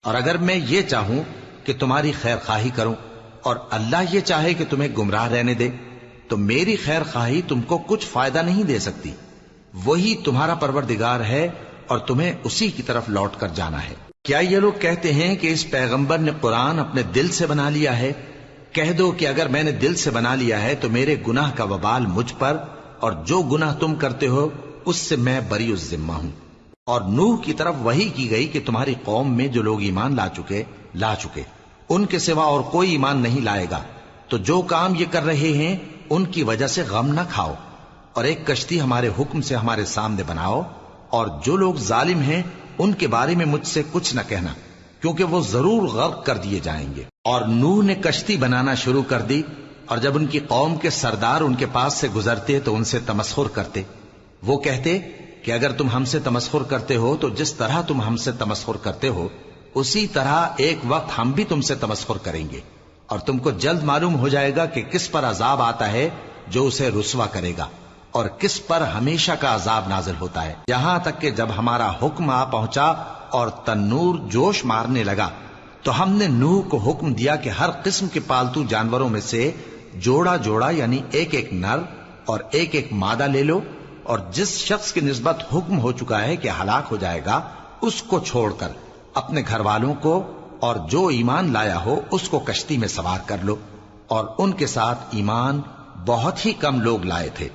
اور اگر میں یہ چاہوں کہ تمہاری خیر خواہی کروں اور اللہ یہ چاہے کہ تمہیں گمراہ رہنے دے تو میری خیر خواہی تم کو کچھ فائدہ نہیں دے سکتی۔ وہی تمہارا پروردگار ہے اور تمہیں اسی کی طرف لوٹ کر جانا ہے۔ کیا یہ لوگ کہتے ہیں کہ اس پیغمبر نے قرآن اپنے دل سے بنا لیا ہے؟ کہہ دو کہ اگر میں نے دل سے بنا لیا ہے تو میرے گناہ کا وبال مجھ پر، اور جو گناہ تم کرتے ہو اس سے میں بری الذمہ ہوں۔ اور نوح کی طرف وحی کی گئی کہ تمہاری قوم میں جو لوگ ایمان لا چکے ان کے سوا اور کوئی ایمان نہیں لائے گا، تو جو کام یہ کر رہے ہیں ان کی وجہ سے غم نہ کھاؤ، اور ایک کشتی ہمارے حکم سے ہمارے سامنے بناؤ، اور جو لوگ ظالم ہیں ان کے بارے میں مجھ سے کچھ نہ کہنا، کیونکہ وہ ضرور غرق کر دیے جائیں گے۔ اور نوح نے کشتی بنانا شروع کر دی، اور جب ان کی قوم کے سردار ان کے پاس سے گزرتے تو ان سے تمسخر کرتے۔ وہ کہتے کہ اگر تم ہم سے تمسخر کرتے ہو تو جس طرح تم ہم سے تمسخر کرتے ہو اسی طرح ایک وقت ہم بھی تم سے تمسخر کریں گے، اور تم کو جلد معلوم ہو جائے گا کہ کس پر عذاب آتا ہے جو اسے رسوا کرے گا، اور کس پر ہمیشہ کا عذاب نازل ہوتا ہے۔ یہاں تک کہ جب ہمارا حکم آ پہنچا اور تنور جوش مارنے لگا تو ہم نے نوح کو حکم دیا کہ ہر قسم کے پالتو جانوروں میں سے جوڑا جوڑا یعنی ایک ایک نر اور ایک ایک مادہ لے لو، اور جس شخص کی نسبت حکم ہو چکا ہے کہ ہلاک ہو جائے گا اس کو چھوڑ کر اپنے گھر والوں کو اور جو ایمان لایا ہو اس کو کشتی میں سوار کر لو۔ اور ان کے ساتھ ایمان بہت ہی کم لوگ لائے تھے۔